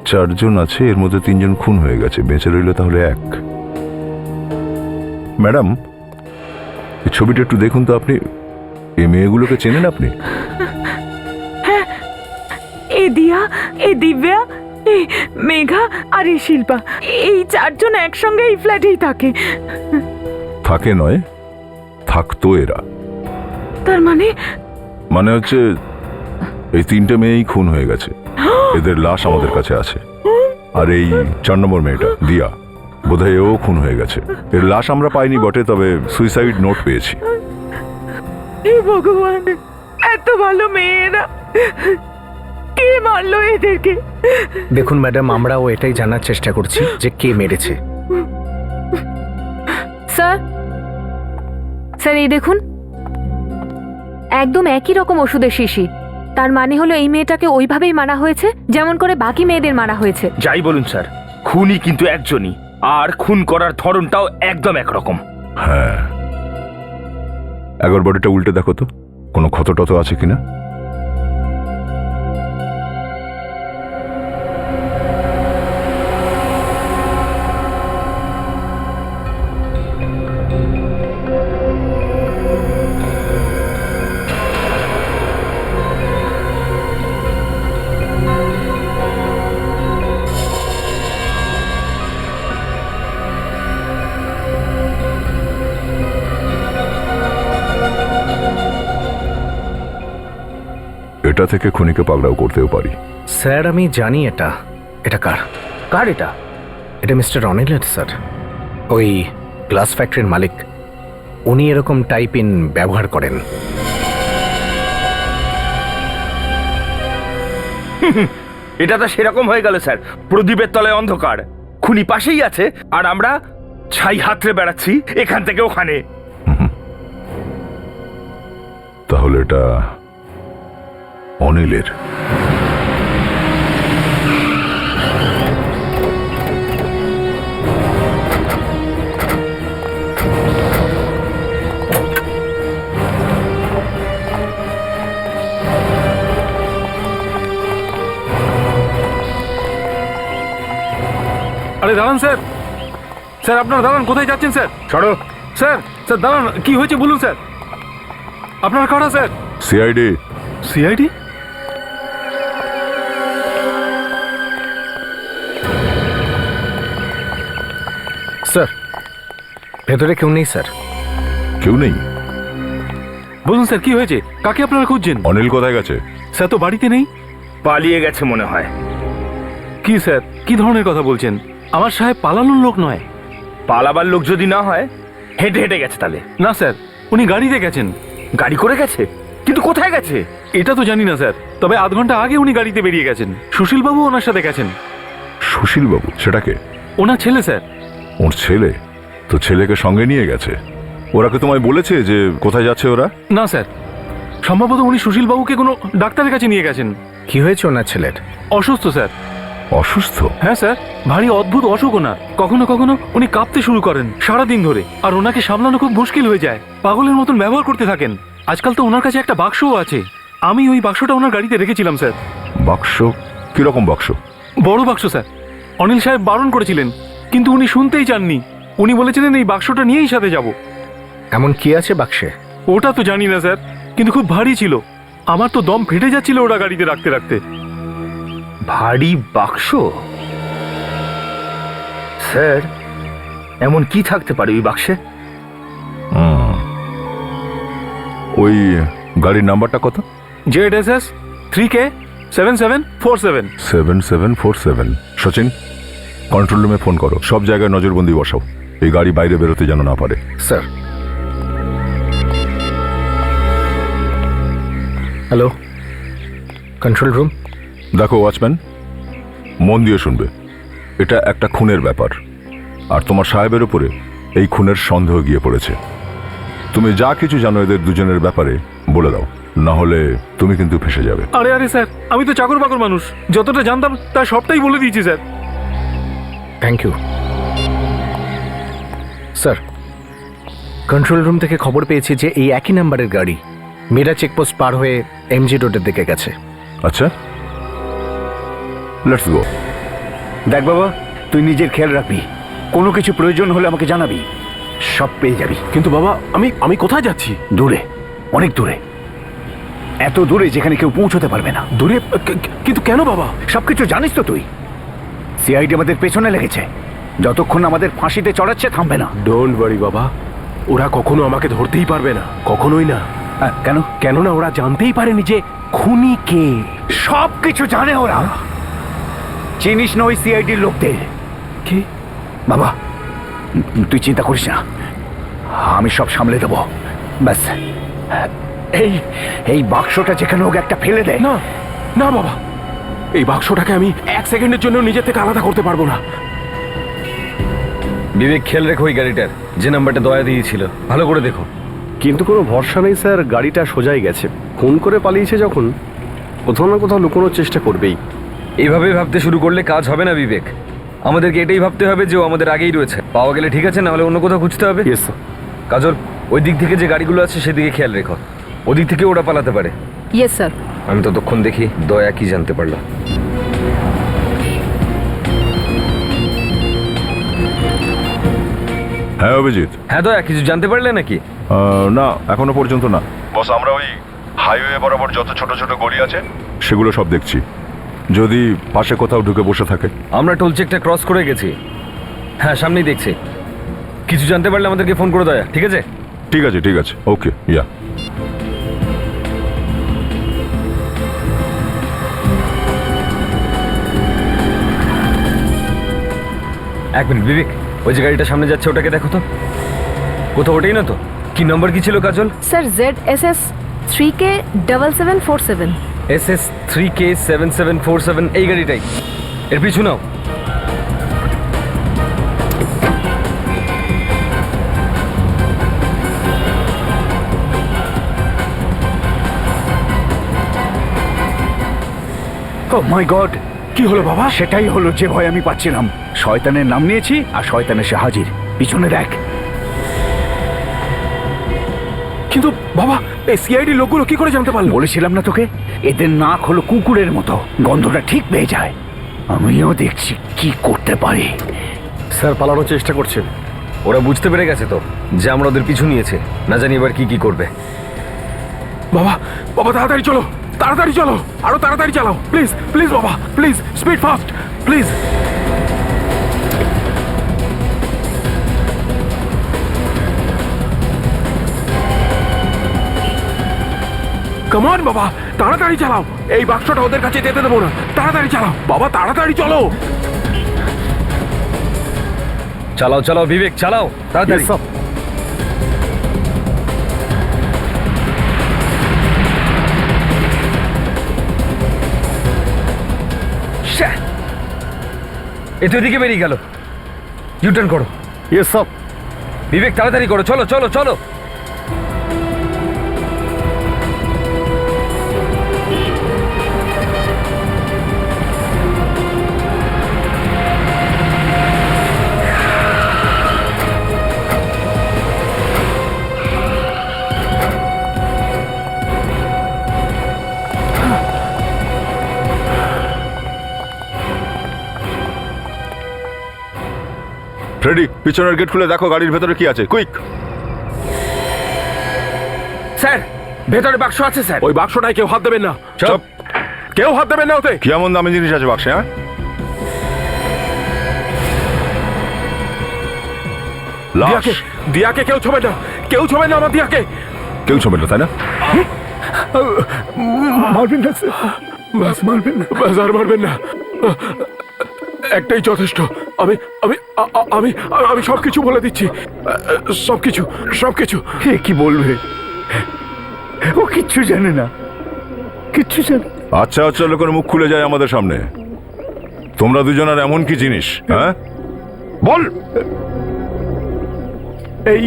4 জন আছে, এর মধ্যে 3 জন খুন হয়ে গেছে, বেঁচে রইল তাহলে 1। ম্যাডাম, এই ছবিটা একটু দেখুন তো। আপনি এই মেয়েগুলোকে চেনেন? আপনি এই দিয়া, এই দিব্যা, এই মেঘা আর এই শিল্পা, এই 4 জন একসঙ্গে এই ফ্ল্যাটেই থাকে। থাকে নয়, থাকতো এরা। তার মানে মানে হচ্ছে এই 3টে মেয়েই খুন হয়ে গেছে, এদের লাশ আমাদের কাছে আছে। আর এই 4 নম্বর মেয়েটা দিয়া, বোধহয় এও খুন হয়ে গেছে। এর লাশ আমরা পাইনি বটে, তবে সুইসাইড নোট পেয়েছি। হে ভগবান, এত ভালো মেয়েরা, কে মারলো এদেরকে? দেখুন ম্যাডাম, আমরাও এটাই জানার চেষ্টা করছি যে কে মেরেছে। স্যার, স্যার এই দেখুন, একদম একই রকম ওষুধের শিশি। তার মানে হলো এই মেয়েটাকে ওইভাবেই মারা হয়েছে যেমন করে বাকি মেয়েদের মারা হয়েছে। যাই বলুন স্যার, খুনি কিন্তু একজনই, আর খুন করার ধরনটাও একদম একরকম। হ্যাঁ, একবার বডিটা উল্টে দেখো তো, কোনো ক্ষত টত আছে কিনা। এটা থেকে খুনিকে পাকড়াও করতেও পারি। স্যার আমি জানি এটা, এটা কার কার এটা? এটা মিস্টার অনিলের স্যার, ওই গ্লাস ফ্যাক্টরির মালিক। উনি এরকম টাইপ ইন ব্যবহার করেন। এটা তো সেরকম হয়ে গেল স্যার, প্রদীপের তলায় অন্ধকার। খুনি পাশেই আছে, আর আমরা ছাই হাতড়ে বেড়াচ্ছি এখান থেকে ওখানে। তাহলে এটা অনিলের। আরে দাঁড়ান স্যার, স্যার আপনারা দাঁড়ান, কোথায় যাচ্ছেন স্যার? সরো স্যার, স্যার দাঁড়ান, কি হয়েছে বলুন স্যার। আপনারা কারা স্যার? সিআইডি। সিআইডি? স্যার ভেতরে কেউ নেই স্যার। কেউ নেই? বলুন স্যার কি হয়েছে, কাকে আপনারা খুঁজছেন? অনিল কোথায় গেছে? স্যার তো বাড়িতে নেই। পালিয়ে গেছে মনে হয়। কি স্যার, কি ধরনের কথা বলছেন? আমার সাহেব পালানোর লোক নয়। পালাবার লোক যদি না হয়, হেঁটে হেঁটে গেছে তাহলে? না স্যার, উনি গাড়িতে গেছেন। গাড়ি করে গেছে? কিন্তু কোথায় গেছে? এটা তো জানি না স্যার, তবে আধ ঘন্টা আগে উনি গাড়িতে বেরিয়ে গেছেন। সুশীলবাবু ওনার সাথে গেছেন। সুশীলবাবু সেটাকে? ওনার ছেলে স্যার। ওর ছেলে? তো ছেলেকে সঙ্গে নিয়ে গেছে? ওরা কি তোমায় বলেছে যে কোথায় যাচ্ছে ওরা? না স্যার, সম্ভবত উনি সুশীলবাবুকে কোনো ডাক্তারের কাছে নিয়ে গেছেন। কি হয়েছে ওনার ছেলের? অসুস্থ স্যার। অসুস্থ? হ্যাঁ স্যার, ভারী অদ্ভুত অসুখ ওনার। কখনো কখনো উনি কাঁপতে শুরু করেন সারাদিন ধরে, আর ওনাকে সামলানো খুব মুশকিল হয়ে যায়। পাগলের মতন ব্যবহার করতে থাকেন। আজকাল তো ওনার কাছে একটা বাক্সও আছে। আমি ওই বাক্সটা ওনার গাড়িতে রেখেছিলাম স্যার। বাক্স? কিরকম বাক্স? বড় বাক্স স্যার। অনিল সাহেব বারণ করেছিলেন, কিন্তু উনি শুনতেই চাননি। উনি বলেছিলেন এই বাক্সটা নিয়েই সাথে যাব। এমন কি আছে বাক্সে? ওটা তো জানি না স্যার, কিন্তু খুব ভারী ছিল। আমার তো দম ফেটে যাচ্ছিল ওরা গাড়িতে রাখতে রাখতে। ভারী বাক্স? স্যার, এমন কি থাকতে পারে ওই বাক্সে? ওই গাড়ির নাম্বারটা কত? ZSS 3K 7747। 7747। সচিন, কন্ট্রোল রুমে ফোন করো, সব জায়গায় নজরবন্দি বসাও, এই গাড়ি বাইরে বেরোতে যেন না পারে। স্যার। Hello, control room. দেখো ওয়াচম্যান, মন দিয়ে শুনবে। এটা একটা খুনের ব্যাপার, আর তোমার সাহেবের উপরে এই খুনের সন্দেহ গিয়ে পড়েছে। তুমি যা কিছু জানো এদের দুজনের ব্যাপারে বলে দাও, না হলে তুমি কিন্তু ফেসে যাবে। আরে আরে স্যার, আমি তো চাকর বাকর মানুষ, যতটা জানতাম তার সবটাই বলে দিয়েছি sir. Thank you sir. Control room থেকে খবর পেয়েছি যে এই একই নাম্বারের গাড়ি মীরা চেকপোস্ট পার হয়ে MG রোডের দিকে গেছে। আচ্ছা, লেটস গো। দেখ বাবা, তুই নিজের খেয়াল রাখবি। কোনো কিছু প্রয়োজন হলে আমাকে জানাবি, সব পেয়ে যাবি। কিন্তু বাবা, আমি কোথায় যাচ্ছি? দূরে, অনেক দূরে, এত দূরে যেখানে কেউ পৌঁছতে পারবে না। দূরে? কিন্তু কেন বাবা? সবকিছু জানিস তো তুই। সিআইডি আমাদের পেছনে লেগেছে, যতক্ষণ আমাদের ফাঁসিতে চড়াচ্ছে থামবে না। ডোন্ট ওয়ারি বাবা, ওরা কখনো আমাকে ধরতেই পারবে না, কখনোই না। কেন? কেননা ওরা জানতেই পারেনি যে খুনি কে। সব কিছু জানে ওরা। চিনিস না ওই সিআইডির লোকদের? কি? বাবা, তুই চিন্তা করিস না, আমি সব সামলে দেবো। ব্যাস, এই বাক্সটা যেখানে হোক একটা ফেলে দেয়। না না বাবা, এই বাক্সটাকে আমি 1 সেকেন্ডের জন্য নিজের থেকে আলাদা করতে পারবো না। বিবেক, খেয়াল রেখো ওই গাড়িটার, যে নাম্বারটা দয়া দিয়েছিল, ভালো করে দেখো। কিন্তু কোনো ভরসা নেই স্যার, গাড়িটা সোজাই গেছে। ফোন করে পালিয়েছে যখন, কোথাও না কোথাও লুকোনোর চেষ্টা করবেই। এইভাবে ভাবতে শুরু করলে কাজ হবে না বিবেক। আমাদেরকে এটাই ভাবতে হবে যে ও আমাদের আগেই রয়েছে। পাওয়া গেলে ঠিক আছে, না হলে অন্য কোথাও খুঁজতে হবে। Yes sir. কাজল, ওই দিক থেকে যে গাড়িগুলো আছে সেদিকে খেয়াল রেখো, ওদিক থেকে ওরা পালাতে পারে। Yes sir. আমি ততক্ষণ দেখি দয়া কি জানতে পারলো। হ্যাঁ অভিজিৎ। হ্যাঁ দয়া, কিছু জানতে পারলে নাকি? না, এখনো পর্যন্ত না বস। আমরা ওই হাইওয়ে বরাবর যত ছোট ছোট গলি আছে সেগুলো সব দেখছি। যদি পাশে কোথাও ঢুকে বসে থাকে। আমরা টোল চেকটা ক্রস করে গেছি। হ্যাঁ, সামনেই দেখছি। কিছু জানতে পারলে আমাদেরকে ফোন করে দয়া, ঠিক আছে? ঠিক আছে, ঠিক আছে, ওকে, ইয়া। এক মিনিট বিবেক, ওই যে গাড়িটা সামনে যাচ্ছে ওটাকে দেখো তো। কোথাও ওটাই না তো? কি নাম্বার কি ছিল কাজল? Sir ZSS 3K 7747। SS 3K 7747, এই গাড়িটাই। এর পিছু নাও। ও মাই গড, কি হলো বাবা? সেটাই হলো যে ভয় আমি পাচ্ছিলাম। শয়তানের নাম নিয়েছি আর শয়তান এসে হাজির। পিছনে দেখ। কিন্তু বাবা, এই সিআইডি লোকগুলো কি করে জানতে পারলো? বলেছিলাম না তোকে, এদের নাক হলো কুকুরের মতো, গন্ধটা ঠিক পেয়ে যায়। আমিও দেখছি কি করতে পারি। স্যার পালানোর চেষ্টা করছে। ওরা বুঝতে পেরে গেছে তো যে আমরা ওদের পিছু নিয়েছে, না জানি এবার কি কি করবে। বাবা বাবা, তাড়াতাড়ি চলো, তাড়াতাড়ি চলো, আরো তাড়াতাড়ি চালাও, প্লিজ প্লিজ বাবা, please speed fast please. Come on বাবা, তাড়াতাড়ি চালাও, এই বাক্সটা ওদের কাছে যেতে দেবো না। তাড়াতাড়ি চালাও বাবা, তাড়াতাড়ি চলো। চালাও চালাও বিবেক, চালাও তাড়াতাড়ি। Yes, sir. এ তো এদিকে বেরিয়ে গেল। ইউটার্ন করো। Yes sir. বিবেক তাড়াতাড়ি করো, চলো চলো চলো। ফ্রেডি, পিছনের গেট খুলে দেখো গাড়ির ভেতরে কি আছে, কুইক। স্যার, ভেতরে বাক্স আছে স্যার। ওই বাক্সটায় কেউ হাত দেবেন না। চুপ। কেউ হাত দেবেন না ওতে। কি এমন দামি জিনিস আছে বাক্সে? হ্যাঁ, লাশ। দিয়াকে কেউ ছোবে না, কেউ ছোবে না আমার দিয়াকে। কেউ ছবে না, তাই না? মারবেন না স্যার, বাস মারবেন না। ব্যাস আর মারবেন না, একটাই যথেষ্ট। আমি আমি আমি আমি সবকিছু বলে দিচ্ছি, সবকিছু সবকিছু। কে কি বলবে? ও কিচ্ছু জানে না, কিচ্ছু জানে। আচ্ছা আচ্ছা, লোকের মুখ খুলে যায় আমাদের সামনে। তোমরা দুজনের এমন কি জিনিস? হ্যাঁ, বল। এই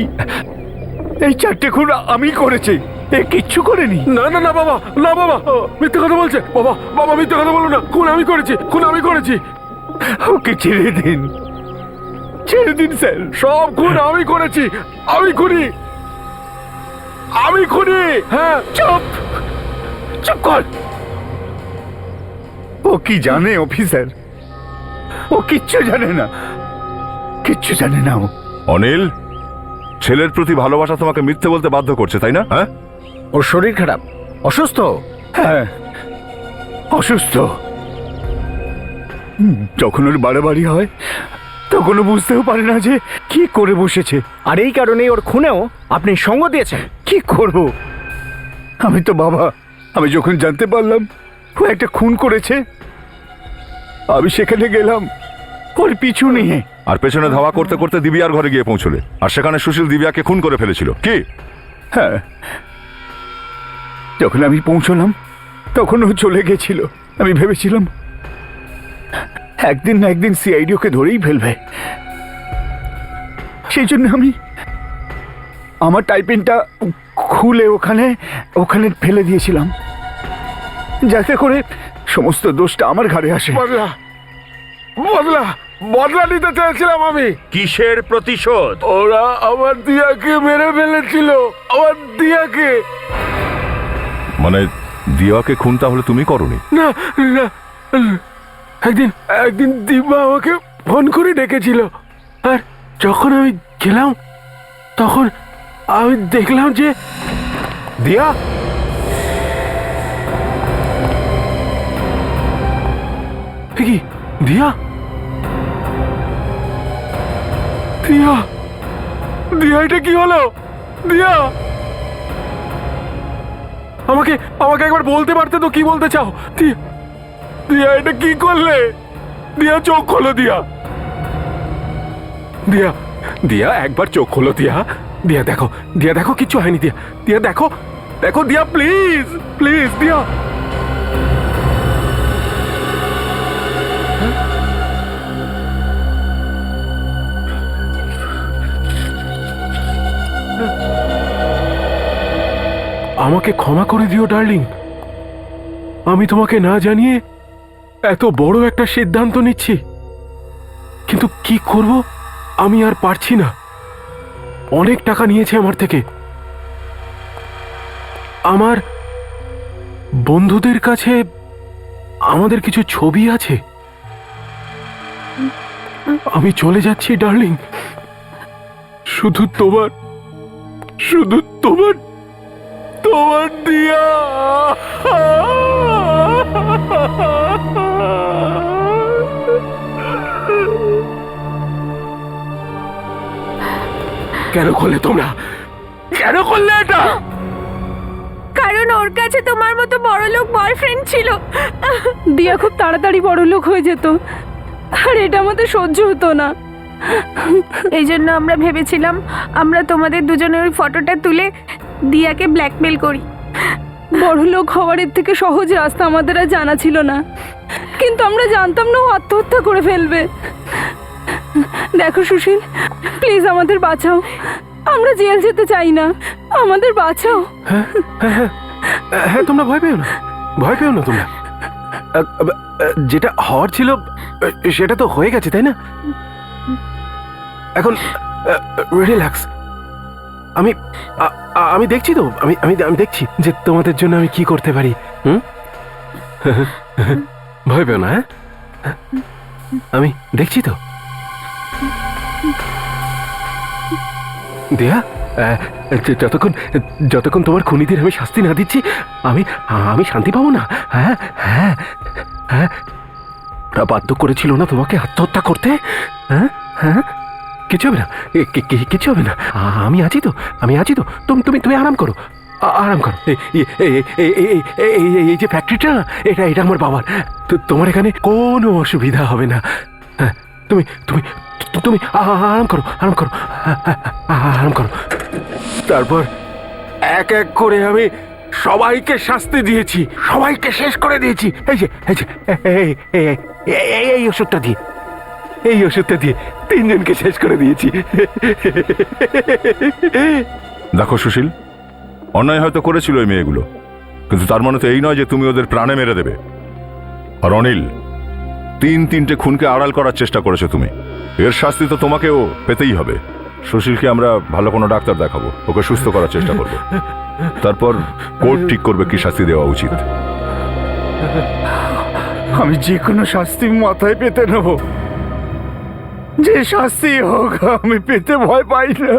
এই 4টে খুন আমি করেছি, এ কিচ্ছু করেনি। না না না বাবা, না বাবা, মিথ্যে কথা বলছে। বাবা বাবা মিথ্যে কথা বলো না, খুন আমি করেছি, খুন আমি করেছি। ওকে ছেড়ে দিন, ছেড়ে দিন স্যার। সব খুন আমি করেছি, আমি খুনি, আমি খুনি। হ্যাঁ, চুপ, চুপ কর। ও কি জানে অফিসার? ও কিচ্ছু জানে না, কিচ্ছু জানে না ও। অনিল, ছেলের প্রতি ভালোবাসা তোমাকে মিথ্যে বলতে বাধ্য করছে, তাই না? হ্যাঁ, ওর শরীর খারাপ, অসুস্থ। হ্যাঁ, অসুস্থ। যখন ওর বাড়াবাড়ি হয় তখন ও বুঝতেও পারে না যে কি করে বসেছে। আর এই কারণেই ওর খুনেও আপনি সঙ্গ দিয়েছেন। কি করব? আমি তো বাবা। আমি যখন জানতে পারলাম ও একটা খুন করেছে, আমি সেখানে গেলাম ওর পিছু নিয়ে। আর পেছনে ধাওয়া করতে করতে দিবিয়ার ঘরে গিয়ে পৌঁছলে, আর সেখানে সুশীল দিবিয়াকে খুন করে ফেলেছিল। কি? হ্যাঁ, যখন আমি পৌঁছলাম তখন ও চলে গেছিল। আমি ভেবেছিলাম একদিন না একদিন সিআইডি ওকে ধরেই ফেলবে। সেই জন্য আমি আমার টাইপিংটা খুলে ওখানে ওখানে ফেলে দিয়েছিলাম, যাতে করে সমস্ত দোষটা আমার ঘাড়ে আসে। বদলা বদলা বদলা নিতে চেয়েছিলাম আমি। কিসের প্রতিশোধ? ওরা আমার দিয়াকে মেরে ফেলেছিল, আমার দিয়াকে। মানে দিয়াকে খুন তাহলে তুমি করনি? না না, একদিন একদিন দিব্যা আমাকে ফোন করে ডেকেছিল, আর যখন আমি গেলাম তখন আমি দেখলাম যে দিয়া কি দিয়া দিয়া দিয়া এটা কি হলো? দিয়া, আমাকে আমাকে একবার বলতে পারতে তো কি বলতে চাও? দিয়া এটা কি করলে? দিয়া চোখ খোলো, দিয়া দিয়া দিয়া একবার চোখ খোলো। দিয়া দিয়া দেখো, দিয়া দেখো কিচ্ছু হয়নি। দিয়া দিয়া দেখো, দেখো দিয়া, প্লিজ প্লিজ দিয়া। আমাকে ক্ষমা করে দিও ডার্লিং, আমি তোমাকে না জানিয়ে এত বড় একটা সিদ্ধান্ত নিচ্ছি, কিন্তু কি করব আমি আর পারছি না। অনেক টাকা নিয়েছে আমার থেকে। আমার বন্ধুদের কাছে আমাদের কিছু ছবি আছে। আমি চলে যাচ্ছি ডার্লিং, শুধু তোমার তোমার দিয়া। কেন করলে তোমরা? কেন করলে এটা? কারণ ওর কাছে তোমার মতো বড়লোক বয়ফ্রেন্ড ছিল। দিয়া খুব তাড়াতাড়ি বড় লোক হয়ে যেত, আর এটা আমাদের সহ্য হতো না। এই জন্য আমরা ভেবেছিলাম আমরা তোমাদের দুজনের ওই ফটোটা তুলে দিয়াকে ব্ল্যাকমেল করি। বড় লোক হওয়ার এর থেকে সহজ রাস্তা আমাদের আর জানা ছিল না, কিন্তু আমরা জানতাম না ও আত্মহত্যা করে ফেলবে। দেখো সুশীল, প্লিজ আমাদের বাঁচাও। আমরা জেল যেতে চাই না, আমাদের বাঁচাও। হ্যাঁ, তোমরা ভয় পেও না, ভয় পেও না তোমরা। যেটা হওয়ার ছিল সেটা তো হয়ে গেছে, তাই না? এখন রিল্যাক্স। আমি দেখছি তো, আমি দেখছি যে তোমাদের জন্য আমি কি করতে পারি। ভয় পেও না, হ্যাঁ? আমি দেখছি তো। দিয়া, যতক্ষণ তোমার খুনিদের আমি শাস্তি না দিচ্ছি আমি শান্তি পাবো না। হ্যাঁ হ্যাঁ হ্যাঁ, ওরা বাধ্য করেছিল না তোমাকে আত্মহত্যা করতে? হ্যাঁ হ্যাঁ, কিছু হবে না, কিছু হবে না। আমি আছি তো, আমি আছি তো। তুমি আরাম করো, আরাম করো। এই যে ফ্যাক্টরিটা না, এটা আমার বাবার। তোমার এখানে কোনো অসুবিধা হবে না। হ্যাঁ, তুমি তুমি তুমি আরাম করো, আরাম করো, আরাম করো। তারপর এক এক করে আমি সবাইকে শাস্তি দিয়েছি, সবাইকে শেষ করে দিয়েছি। এই ওষুধটা দিয়ে, এই ওষুধটা দিয়ে 3 জনকে শেষ করে দিয়েছি। দেখো সুশীল, অন্যায় হয়তো করেছিল ওই মেয়েগুলো, কিন্তু তার মানে তো এই নয় যে তুমি ওদের প্রাণে মেরে দেবে। আর অনিল, 3টে খুনকে আড়াল করার চেষ্টা করেছো তুমি, এর শাস্তি তো তোমাকেও পেতেই হবে। সুশীলকে আমরা ভালো কোনো ডাক্তার দেখাবো, ওকে সুস্থ করার চেষ্টা করবো, তারপর কোর্ট ঠিক করবে কি শাস্তি দেওয়া উচিত। আমি যে কোনো শাস্তি মাথায় পেতে নেব, যে শাস্তি হোক, আমি পেতে ভয় পাই না।